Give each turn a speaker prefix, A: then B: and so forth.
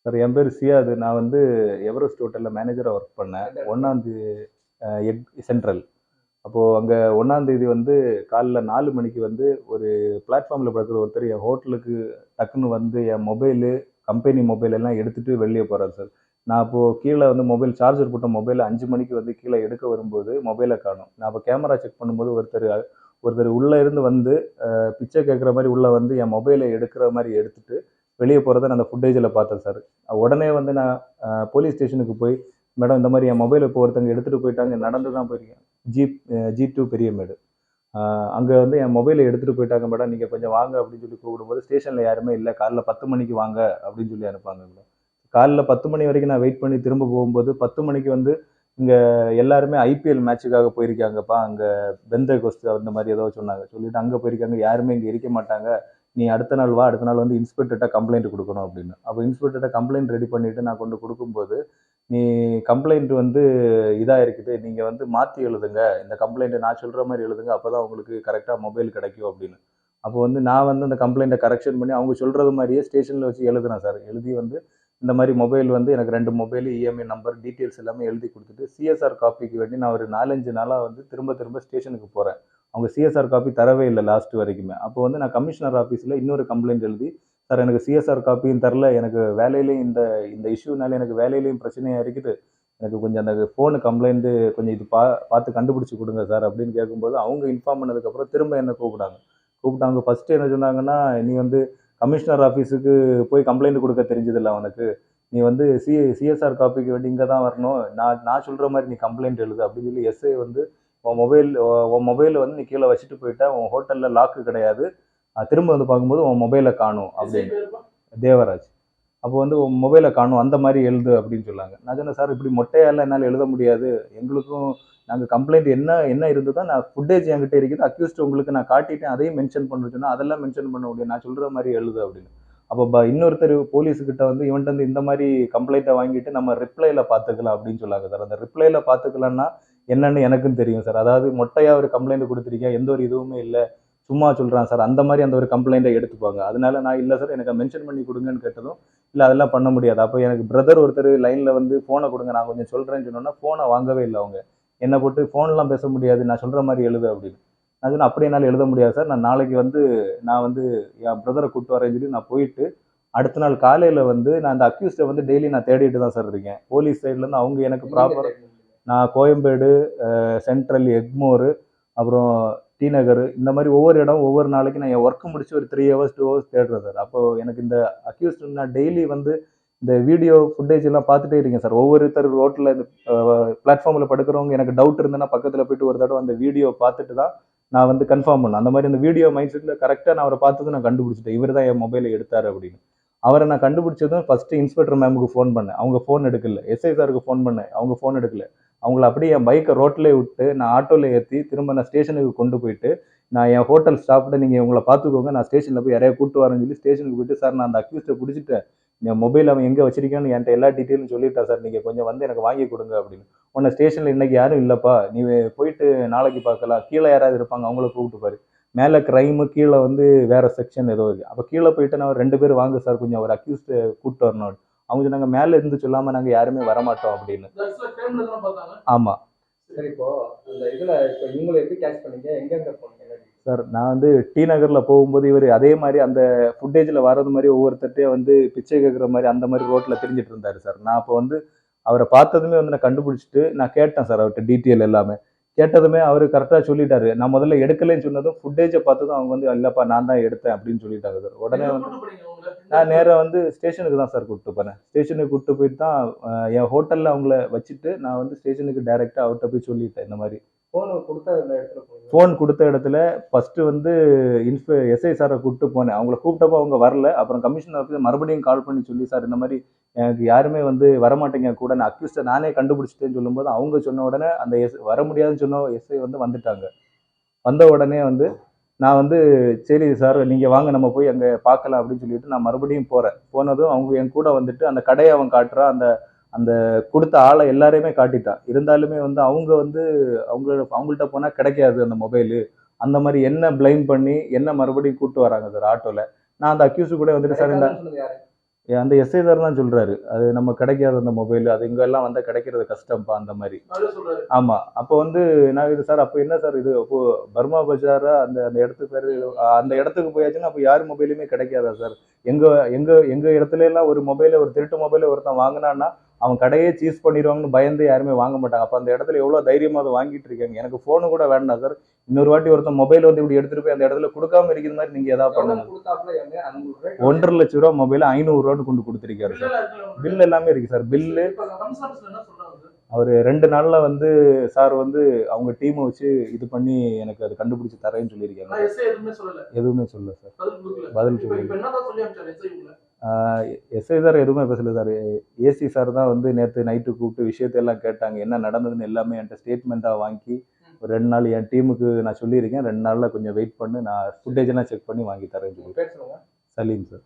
A: Sir என் பேர் சியாது. நான் வந்து எவரெஸ்ட் ஹோட்டல்ல மேனேஜரா ஒர்க் பண்ணேன். 1ஆம் எக் சென்ட்ரல். அப்போ அங்க 1ஆம் தேதி வந்து காலைல 4 மணிக்கு வந்து ஒரு பிளாட்ஃபார்ம்ல படுக்கிற ஒருத்தர் என் ஹோட்டலுக்கு டக்குன்னு வந்து என் மொபைலு, கம்பெனி மொபைல் எல்லாம் எடுத்துட்டு வெளிய போறாரு சார். நான் அப்போ கீழ வந்து மொபைல் சார்ஜர் போட்ட மொபைல 5 மணிக்கு வந்து கீழ எடுக்க வரும்போது மொபைல காணோம். நான் அப்ப கேமரா செக் பண்ணும்போது ஒருத்தர் உள்ள இருந்து வந்து பிச்சை கேட்குற மாரி உள்ள வந்து என் மொபைல எடுக்கிற மாரி எடுத்துட்டு வெளிய போறத நான் அந்த ஃபுட்டேஜ்ல பார்த்தேன் சார். உடனே வந்து நான் போலீஸ் ஸ்டேஷனுக்கு போய், மேடம் இந்த மாரி என் மொபைல இப்போ ஒருத்தவங்க எடுத்துட்டு போயிட்டாங்க. நடந்து தான் போயிருக்கேன். G2 பெரியமேடு. அ அங்க வந்து என் மொபைல எடுத்துட்டு போயிட்டாங்க மேடம். நீங்க கொஞ்சம் வாங்க அப்படின்னு சொல்லி கூப்பிடும்போது, ஸ்டேஷன்ல யாருமே இல்ல. காலைல 10 மணிக்கு வாங்க அப்படின்னு சொல்லி அனுப்புனாங்க மேடம். காலைல 10 மணி வரைக்கும் நான் வெயிட் பண்ணி திரும்ப போகும்போது, 10 மணிக்கு வந்து இங்க எல்லாருமே ஐபிஎல் மேட்சுக்காக போயிருக்காங்கப்பா. அங்க பெந்தகோஸ்து அந்த மாரி ஏதோ சொன்னாங்க. சொல்லிட்டு அங்க போயிருக்காங்க. யாருமே இங்க இருக்க மாட்டாங்க. நீ அடுத்த நாள் வா. அடுத்த நாள் வந்து இன்ஸ்பெக்டர்ட்ட கம்ப்ளைண்ட் குடுக்கணும் அப்படின்னு. அப்ப இன்ஸ்பெக்டர்ட்ட கம்ப்ளைண்ட் ரெடி பண்ணிட்டு நான் கொண்டு குடுக்கும்போது, நீ கம்ப்ளைண்ட் வந்து இதா இருக்குது. நீங்க வந்து மாத்தி எழுதுங்க. இந்த கம்ப்ளைண்ட்ட நான் சொல்ற மாரி எழுதுங்க. அப்பதான் உங்களுக்கு கரெக்ட்டா மொபைல் கிடைக்கும் அப்படின்னு. அப்போ வந்து நான் வந்து அந்த கம்ப்ளைண்ட்ட கரெக்ஷன் பண்ணி அவங்க சொல்றது மாரியே ஸ்டேஷன்ல வச்சு எழுதுனேன் சார். எழுதி வந்து இந்த மாரி மொபைல் வந்து எனக்கு 2 மொபைல் இஎம்ஐ நம்பர் டீட்டெயில்ஸ் எல்லாமே எழுதி குடுத்துட்டு, சிஎஸ்ஆர் காப்பிக்கு வேண்டி நான் ஒரு 4, 5 நாளா வந்து திரும்ப திரும்ப ஸ்டேஷனுக்கு போறேன். அவங்க சிஎஸ்ஆர் காப்பி தரவே இல்ல லாஸ்ட் வரைக்குமே. அப்போ வந்து நான் கமிஷனர் ஆஃபீஸ்ல இன்னொரு கம்ப்ளைண்ட் எழுதி, சார் எனக்கு சிஎஸ்ஆர் காப்பியும் தரல. எனக்கு வேலையிலயும் இந்த இந்த இஷ்யூனால எனக்கு வேலையிலயும் பிரச்சனையா இருக்குது. எனக்கு கொஞ்சம் அந்த ஃபோனு கம்ப்ளைண்ட் கொஞ்சம் இது பார்த்து கண்டுபிடிச்சு குடுங்க சார் அப்படின்னு கேட்கும்போது, அவங்க இன்ஃபார்ம் பண்ணதுக்கப்புறம் திரும்ப என்ன கூப்பிட்டாங்க. கூப்பிட்டு அவங்க ஃபர்ஸ்ட்டு என்ன சொன்னாங்கன்னா, "நீ வந்து கமிஷனர் ஆஃபீஸுக்கு போய் கம்ப்ளைண்ட் குடுக்க தெரிஞ்சதில்ல உனக்கு. நீ வந்து சிஎஸ்ஆர் காப்பிக்கு வேண்டி இங்க தான் வரணும். நான் நான் சொல்ற மாரி நீ கம்ப்ளைண்ட் எழுது" அப்படின்னு சொல்லி எஸ்ஐ வந்து உன் மொபைல வந்து நீ கீழ வச்சுட்டு போயிட்ட. உன் ஹோட்டல்ல லாக்கு கிடையாது. திரும்ப வந்து பார்க்கும்போது உன் மொபைல காணோம் அப்படின்னு. தேவராஜ். அப்போ வந்து உன் மொபைல காணோம். அந்த மாரி எழுது அப்படின்னு சொன்னாங்க. நான் சொன்னேன், சார் இப்படி மொட்டையாலாம் என்னால எழுத முடியாது. எங்களுக்கும் நாங்க கம்ப்ளைண்ட் என்ன என்ன இருந்ததோ நான் ஃபுட்டேஜ் என்கிட்ட இருக்குது. அக்யூஸ்ட் உங்களுக்கு நான் காட்டிட்டேன். அதையும் மென்ஷன் பண்ண சொன்னா, அதெல்லாம் மென்ஷன் பண்ண முடியாது. நான் சொல்ற மாரி எழுது அப்படின்னு. அப்ப இன்னொருத்தர் போலீஸ் கிட்ட வந்து இவன்ட்ட இருந்து இந்த மாரி கம்ப்ளைண்ட்ட வாங்கிட்டு நம்ம ரிப்ளைல பார்த்துக்கலாம் அப்படின்னு சொன்னாங்க சார். அந்த ரிப்ளைல பார்த்துக்கலாம்னா என்னன்னு எனக்கும் தெரியும் சார். அதாவது மொட்டையா ஒரு கம்ப்ளைண்ட் குடுத்துருக்கேன். எந்த ஒரு இதுவுமே இல்ல. சும்மா சொல்றான் சார். அந்த மாரி அந்த ஒரு கம்ப்ளைண்ட்ட எடுத்துப்பாங்க. அதனால நான் இல்ல சார் எனக்கு மென்ஷன் பண்ணி குடுங்கன்னு கேட்டதும், இல்ல அதெல்லாம் பண்ண முடியாது. அப்ப எனக்கு பிரதர் ஒருத்தர் லைன்ல வந்து ஃபோன குடுங்க நான் கொஞ்சம் சொல்றேன்னு சொன்னோனே, ஃபோன வாங்கவே இல்ல அவங்க. என்ன போட்டு ஃபோன்லாம் பேச முடியாது. நான் சொல்ற மாரி எழுது அப்படின்னு. நான் சொன்னேன், அப்படி என்னால எழுத முடியாது சார். நாளைக்கு வந்து நான் வந்து என் பிரதர கூட்டு வரேன்னு சொல்லி நான் போயிட்டு, அடுத்த நாள் காலையில வந்து நான் அந்த அக்யூஸ்ட வந்து டெய்லி நான் தேடிட்டு தான் சார் இருக்கேன். போலீஸ் சைட்ல இருந்து அவங்க எனக்கு ப்ராப்பரா நான் கோயம்பேடு, சென்ட்ரல், எக்மோர், அப்புறம் டி நகர் இந்த மாரி ஒவ்வொரு இடம் ஒவ்வொரு நாளைக்கு நான் என் ஒர்க் முடிச்சு ஒரு 3 ஹவர்ஸ், 2 ஹவர்ஸ் தேடுறேன் சார். அப்போ எனக்கு இந்த அக்யூஸ்ட் நான் டெய்லி வந்து இந்த வீடியோ ஃபுட்டேஜ் எல்லாம் பார்த்துட்டே இருக்கேன் சார். ஒவ்வொருத்தர் ரோட்ல இந்த பிளாட்ஃபார்ம்ல படுக்கிறவங்க எனக்கு டவுட் இருந்ததுன்னா பக்கத்துல போயிட்டு ஒரு தடவ அந்த வீடியோ பார்த்துட்டு தான் நான் வந்து கன்ஃபார்ம் பண்ணேன். அந்த மாரி அந்த வீடியோ மைண்ட் செட்ல கரெக்ட்டா நான் அவர பார்த்ததும் நான் கண்டுபிடிச்சுட்டேன். இவரு தான் என் மொபைல எடுத்தாரு அப்படின்னு. அவர நான் கண்டுபிடிச்சதும் ஃபர்ஸ்ட் இன்ஸ்பெக்டர் மேம்க்கு ஃபோன் பண்ணேன். அவங்க ஃபோன் எடுக்கல. எஸ்ஐ சாருக்கு ஃபோன் பண்ணேன். அவங்க ஃபோன் எடுக்கல. அவங்கள அப்படியே என் பைக்க ரோட்லயே விட்டு, நான் ஆட்டோல ஏத்தி, திரும்ப நான் ஸ்டேஷனுக்கு கொண்டு போயிட்டு, நான் என் ஹோட்டல் ஸ்டாஃப்ட்ட நீங்க இவங்கள பார்த்துக்கோங்க. நான் ஸ்டேஷன்ல போய் யாரையா கூட்டு வரேன்னு சொல்லி ஸ்டேஷனுக்கு போயிட்டு, சார் நான் அந்த அக்யூஸ்ட புடிச்சுட்டேன். என் மொபைல் அவன் எங்க வச்சிருக்கான்னு என்ட்ட எல்லா டீட்டெயிலும் சொல்லிட்டான் சார். நீங்க கொஞ்சம் வந்து எனக்கு வாங்கி குடுங்க அப்படின்னு. உடனே ஸ்டேஷன்ல இன்னைக்கு யாரும் இல்லப்பா. நீ போயிட்டு நாளைக்கு பார்க்கலாம். கீழ யாராவது இருப்பாங்க. அவங்கள கூப்பிட்டு பாரு. மேல கிரைமு, கீழ வந்து வேற செக்ஷன் ஏதோ இருக்கு. அப்ப கீழ போயிட்டு நான் 2 பேரும் வாங்க சார் கொஞ்சம் ஒரு அக்யூஸ்ட கூட்டு வரணும். அவங்க சொன்னாங்க, மேல இருந்து சொல்லாம நாங்க யாருமே வரமாட்டோம் அப்படின்னு. ஆமா.
B: சரி இப்போ அந்த இதுல இப்போ இவங்கள எப்படி கேட்ச் பண்ணீங்க? எங்கெங்க போனீங்க?
A: சார் நான் வந்து டி நகர்ல போகும்போது இவரு அதே மாரி அந்த ஃபுட்டேஜ்ல வர்றது மாரி ஒவ்வொருத்தர்ட்டயா வந்து பிச்சை கேட்கிற மாரி அந்த மாரி ரோட்ல திரிஞ்சுட்டு இருந்தாரு சார். நான் அப்ப வந்து அவர பார்த்ததுமே வந்து நான் கண்டுபிடிச்சுட்டு நான் கேட்டேன் சார் அவர்ட்ட டீட்டெயில் எல்லாமே. கேட்டதுமே அவரு கரெக்ட்டா சொல்லிட்டாரு. நான் முதல்ல எடுக்கலைன்னு சொன்னதும் ஃபுட்டேஜ பார்த்ததும் அவங்க வந்து இல்லப்பா நான் தான் எடுத்தேன் அப்படின்னு சொல்லிட்டாங்க சார். உடனே வந்து நான் நேரா வந்து ஸ்டேஷனுக்கு தான் சார் கூட்டிட்டு போனேன். ஸ்டேஷனுக்கு கூட்டிட்டு போயிட்டு தான் என் ஹோட்டல்ல அவங்கள வச்சுட்டு நான் வந்து ஸ்டேஷனுக்கு டைரக்ட்டா அவர்ட்ட போய் சொல்லிட்டேன் இந்த மாரி.
B: ஃபோன குடுத்த அந்த இடத்துல போனீங்க.
A: ஃபோன் குடுத்த இடத்துல ஃபர்ஸ்ட்டு வந்து எஸ்ஐ சார கூப்ட்டு போனேன். அவங்கள கூப்பிட்டப்போ அவங்க வரல. அப்புறம் கமிஷனர் ஆஃபீஸ்ல மறுபடியும் கால் பண்ணி சொல்லி, "சார் இந்த மாரி எனக்கு யாருமே வந்து வரமாட்டேங்க கூட. நான் அக்யூஸ்ட நானே கண்டுபிடிச்சுட்டேன்னு" சொல்லும்போது, அவங்க சொன்ன உடனே அந்த வர முடியாதுன்னு சொன்ன எஸ்ஐ வந்து வந்துட்டாங்க. வந்த உடனே வந்து நான் வந்து, "சரி சார் நீங்க வாங்க நம்ம போய் அங்க பார்க்கலாம்" அப்படின்னு சொல்லிட்டு நான் மறுபடியும் போறேன். போனதும் அவங்க என் கூட வந்துட்டு அந்த கடைய அவன் காட்டுறான். அந்த அந்த குடுத்த ஆள எல்லாரையுமே காட்டிட்டான். இருந்தாலுமே வந்து அவங்க வந்து அவங்கள்ட்ட போனா கிடைக்காது அந்த மொபைலு. அந்த மாரி என்ன பிளேம் பண்ணி, என்ன மறுபடியும் கூட்டு வராங்க சார் ஆட்டோல. நான் அந்த அக்யூஸ்ட் கூட வந்துட்டு, "சார் இந்த"
B: கிடைக்காதுன்னு சொன்னது யாரு?
A: அந்த எஸ்ஐ சார் தான் சொல்றாரு, அது நம்ம கிடைக்காத அந்த மொபைல், அது இங்கெல்லாம் வந்தா கிடைக்கிறது கஷ்டம்ப்பா அந்த மாதிரி. ஆமா. அப்போ வந்து நான் இது சார், அப்போ என்ன சார் இது, அப்போ பர்மா பஜாரா அந்த அந்த இடத்து பேரு, அந்த இடத்துக்கு போயாச்சுன்னா அப்போ யார் மொபைலுமே கிடைக்காதா சார்? எங்க எங்க எங்க இடத்துல எல்லாம் ஒரு மொபைல, ஒரு திருட்டு மொபைல ஒருத்தன் வாங்குனான்னா அவன் கடையே சீஸ் பண்ணிடுவாங்கன்னு பயந்து யாருமே வாங்க மாட்டாங்க. அப்ப அந்த இடத்துல எவ்வளவு தைரியமா அதை வாங்கிட்டு இருக்காங்க. எனக்கு போனு கூட வேண்டாம் சார், இன்னொரு வாட்டி ஒருத்தன் மொபைல் வந்து இப்படி எடுத்துட்டு போய் அந்த இடத்துல கொடுக்காம இருக்கிற மாதிரி நீங்க ஏதாவது பண்ணுங்க. ₹1,50,000 மொபைல் ₹500 கொண்டு கொடுத்திருக்காரு சார். பில் எல்லாமே இருக்கு சார். பில்லு அவர் 2 நாள்ல வந்து சார் வந்து அவங்க டீமை வச்சு இது பண்ணி எனக்கு அது கண்டுபிடிச்சு தரேன்னு சொல்லியிருக்காங்க. எதுவுமே சொல்லல சார். பதில் சொல்லல. எஸ்ஐ சார் எதுவுமே பேசல சார். ஏசி சார் தான் வந்து நேற்று நைட்டு கூப்பிட்டு விஷயத்தையெல்லாம் கேட்டாங்க. என்ன நடந்ததுன்னு எல்லாமே என்கிட்ட ஸ்டேட்மெண்ட்டாக வாங்கி ஒரு 2 நாள் என் டீமுக்கு நான் சொல்லியிருக்கேன். 2 நாளில் கொஞ்சம் வெயிட் பண்ணு, நான் ஃபுட்டேஜ் எல்லாம் செக் பண்ணி வாங்கி தரேன்னு சொல்லி. சலீம் சார்.